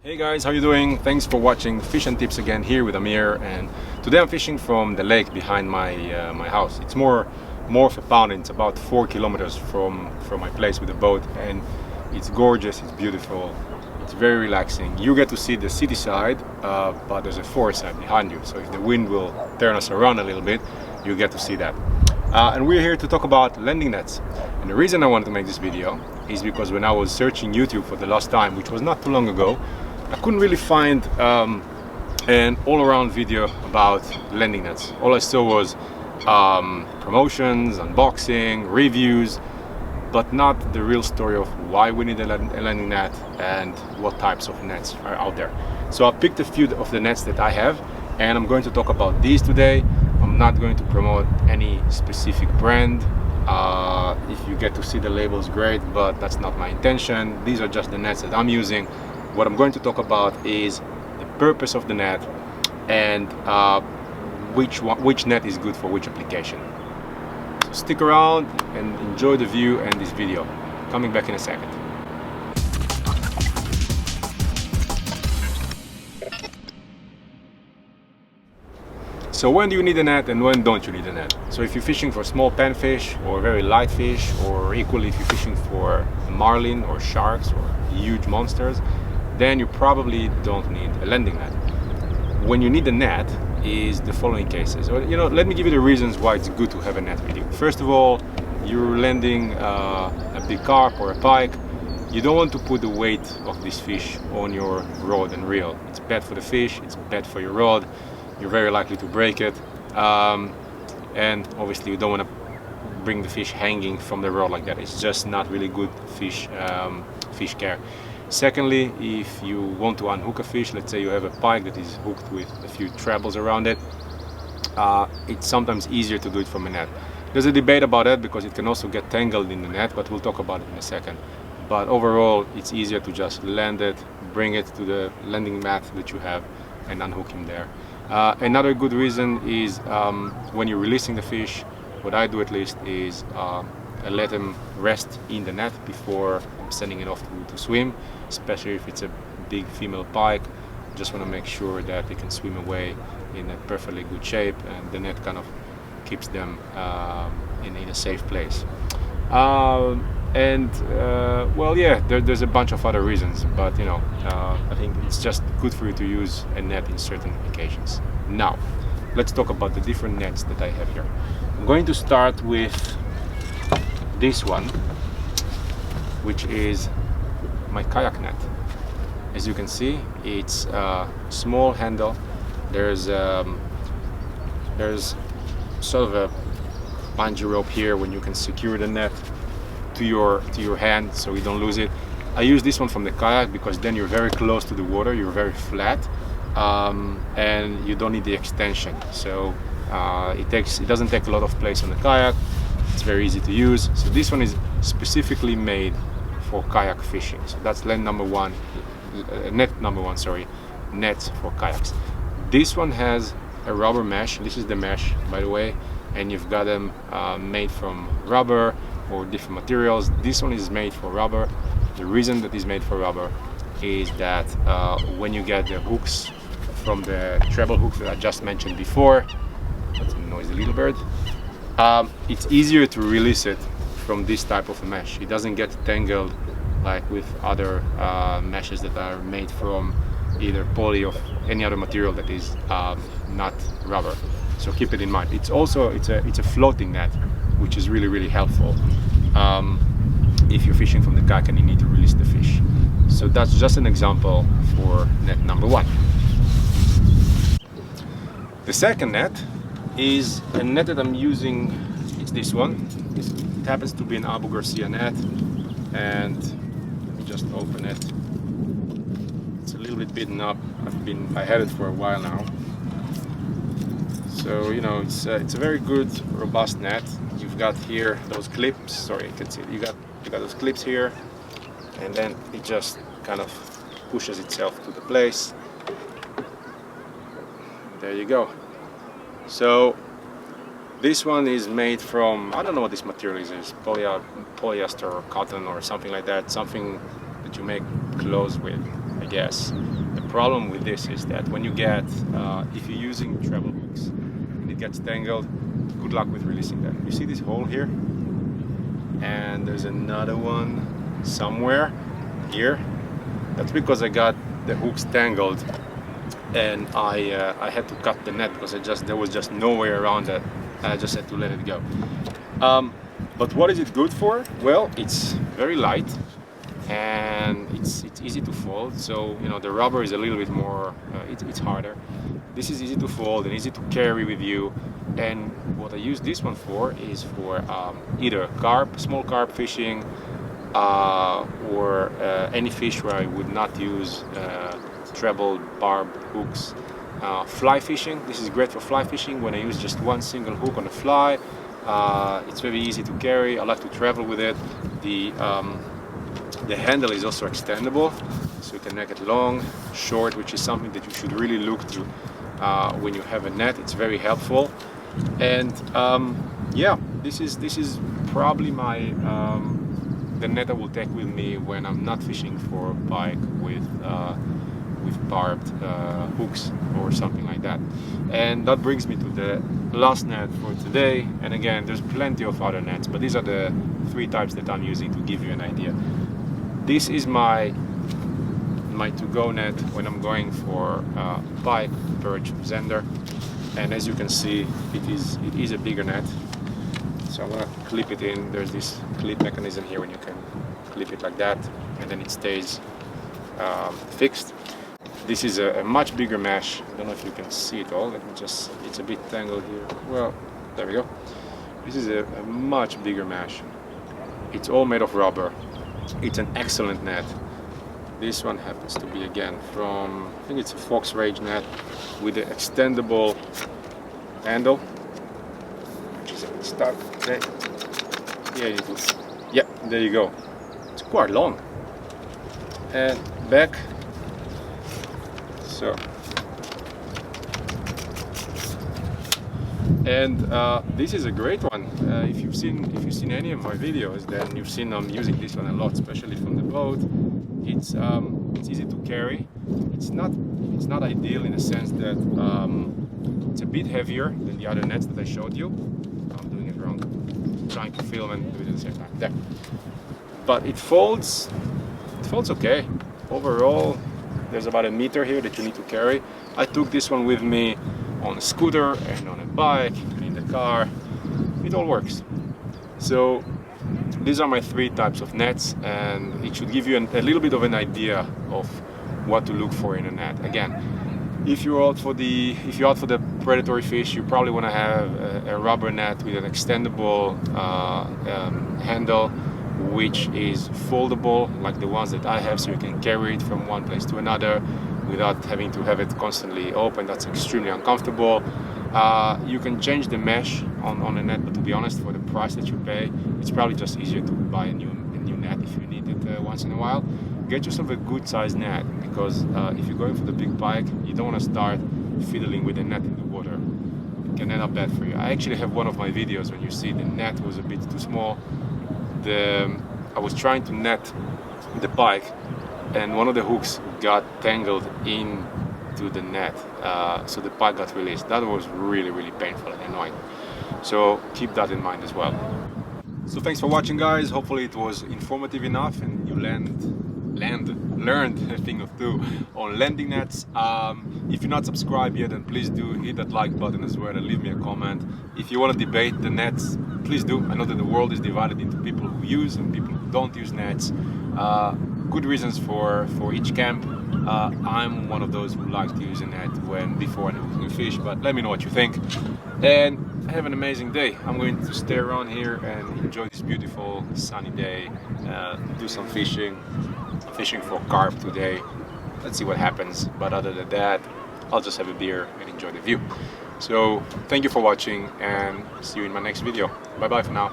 Hey guys, how you doing? Thanks for watching Fish and Tips again here with Amir, and today I'm fishing from the lake behind my house. It's more of a pond. It's about 4 kilometers from my place with the boat, and it's gorgeous, it's beautiful, it's very relaxing. You get to see the city side, but there's a forest side behind you, so if the wind will turn us around a little bit, you get to see that. And we're here to talk about landing nets. And the reason I wanted to make this video is because when I was searching YouTube for the last time, which was not too long ago, I couldn't really find an all-around video about landing nets. All I saw was promotions, unboxing, reviews, but not the real story of why we need a landing net and what types of nets are out there. So I picked a few of the nets that I have, and I'm going to talk about these today. I'm not going to promote any specific brand. If you get to see the labels, great, but that's not my intention. These are just the nets that I'm using. What I'm going to talk about is the purpose of the net and which net is good for which application. So stick around and enjoy the view and this video. Coming back in a second. So when do you need a net and when don't you need a net? So if you're fishing for small panfish or very light fish, or equally if you're fishing for marlin or sharks or huge monsters, then you probably don't need a landing net. When you need a net is the following cases. Or, let me give you the reasons why it's good to have a net with you. First of all, you're landing a big carp or a pike. You don't want to put the weight of this fish on your rod and reel. It's bad for the fish, it's bad for your rod. You're very likely to break it. And obviously you don't want to bring the fish hanging from the rod like that. It's just not really good fish care. Secondly, if you want to unhook a fish, let's say you have a pike that is hooked with a few trebles around it, it's sometimes easier to do it from a net. There's a debate about that because it can also get tangled in the net, but we'll talk about it in a second. But overall, it's easier to just land it, bring it to the landing mat that you have, and unhook him there. Another good reason is when you're releasing the fish, what I do at least is I let them rest in the net before sending it off to swim, especially if it's a big female pike. Just want to make sure that they can swim away in a perfectly good shape, and the net kind of keeps them in a safe place. There's a bunch of other reasons, but I think it's just good for you to use a net in certain occasions. Now, let's talk about the different nets that I have here. I'm going to start with this one, which is my kayak net. As you can see, it's a small handle. There's sort of a bungee rope here when you can secure the net to your hand so you don't lose it. I use this one from the kayak because then you're very close to the water, you're very flat, and you don't need the extension. So it doesn't take a lot of place on the kayak. It's very easy to use. So this one is specifically made for kayak fishing. So that's net number one, nets for kayaks. This one has a rubber mesh. This is the mesh, by the way, and you've got them made from rubber or different materials. This one is made for rubber. The reason that is made for rubber is that when you get the hooks from the treble hooks that I just mentioned before, that's a noisy little bird, it's easier to release it from this type of a mesh. It doesn't get tangled like with other meshes that are made from either poly or any other material that is not rubber. So keep it in mind. It's a floating net, which is really helpful if you're fishing from the kayak and you need to release the fish. So that's just an example for net number one. The second net is a net that I'm using. It's this one. It happens to be an Abu Garcia net, and let me just open it. It's a little bit beaten up. I had it for a while now. So it's a very good, robust net. You've got here those clips. Sorry, you can see it. You got those clips here, and then it just kind of pushes itself to the place. There you go. So this one is made from, I don't know what this material is, polyester or cotton or something like that, something that you make clothes with. I I guess. The problem with this is that when you get, if you're using treble hooks and it gets tangled, good luck with releasing them. You see this hole here? And there's another one somewhere here. That's because I got the hooks tangled and I had to cut the net because there was just no way around that. I just had to let it go. But what is it good for? Well, it's very light and it's easy to fold. So you know the rubber is a little bit more, it's harder. This is easy to fold and easy to carry with you. And what I use this one for is for either carp, small carp fishing, or any fish where I would not use treble barbed hooks. Fly fishing, this is great for fly fishing when I use just one single hook on a fly. It's very easy to carry. I like to travel with it. The handle is also extendable, so you can make it long, short, which is something that you should really look to when you have a net. It's very helpful. And yeah, this is probably my the net I will take with me when I'm not fishing for pike with barbed hooks or something like that. And that brings me to the last net for today. And again, there's plenty of other nets, but these are the 3 types that I'm using to give you an idea. This is my to-go net when I'm going for pike, perch, zander. And as you can see, it is a bigger net. So I'm gonna clip it in. There's this clip mechanism here when you can clip it like that, and then it stays fixed. This is a much bigger mesh. I don't know if you can see it all. Let me just, it's a bit tangled here. Well, there we go. This is a much bigger mesh. It's all made of rubber. It's an excellent net. This one happens to be again from, I think it's a Fox Rage net with the extendable handle, which is a bit stuck. Okay. Yeah, there you go. It's quite long. And back. So. And this is a great one. If you've seen any of my videos, then you've seen I'm using this one a lot, especially from the boat. It's easy to carry. It's not ideal in the sense that it's a bit heavier than the other nets that I showed you. I'm doing it wrong. I'm trying to film and do it at the same time. There. But it folds. It folds okay. Overall, there's about 1 meter here that you need to carry. I took this one with me on a scooter and on a bike and in the car. It all works. So these are my 3 types of nets, and it should give you a little bit of an idea of what to look for in a net. Again, if you're out for the predatory fish, you probably want to have a rubber net with an extendable handle, which is foldable, like the ones that I have, so you can carry it from one place to another without having to have it constantly open. That's extremely uncomfortable. You can change the mesh on a net, but to be honest, for the price that you pay, it's probably just easier to buy a new net if you need it once in a while. Get yourself a good sized net, because if you're going for the big pike, you don't want to start fiddling with the net in the water. It can end up bad for you. I actually have one of my videos when you see the net was a bit too small. I was trying to net the pike, and one of the hooks got tangled into the net, so the pike got released. That was really, really painful and annoying. So keep that in mind as well. So thanks for watching, guys. Hopefully it was informative enough and you learned a thing or two on landing nets. If you're not subscribed yet, then please do hit that like button as well and leave me a comment. If you want to debate the nets, please do. I know that the world is divided into people who use and people who don't use nets. Good reasons for each camp. I'm one of those who likes to use a net before hooking fish, but let me know what you think. And have an amazing day. I'm going to stay around here and enjoy this beautiful sunny day, do some fishing for carp today. Let's see what happens, but other than that, I'll just have a beer and enjoy the view. So thank you for watching, and see you in my next video. Bye bye for now.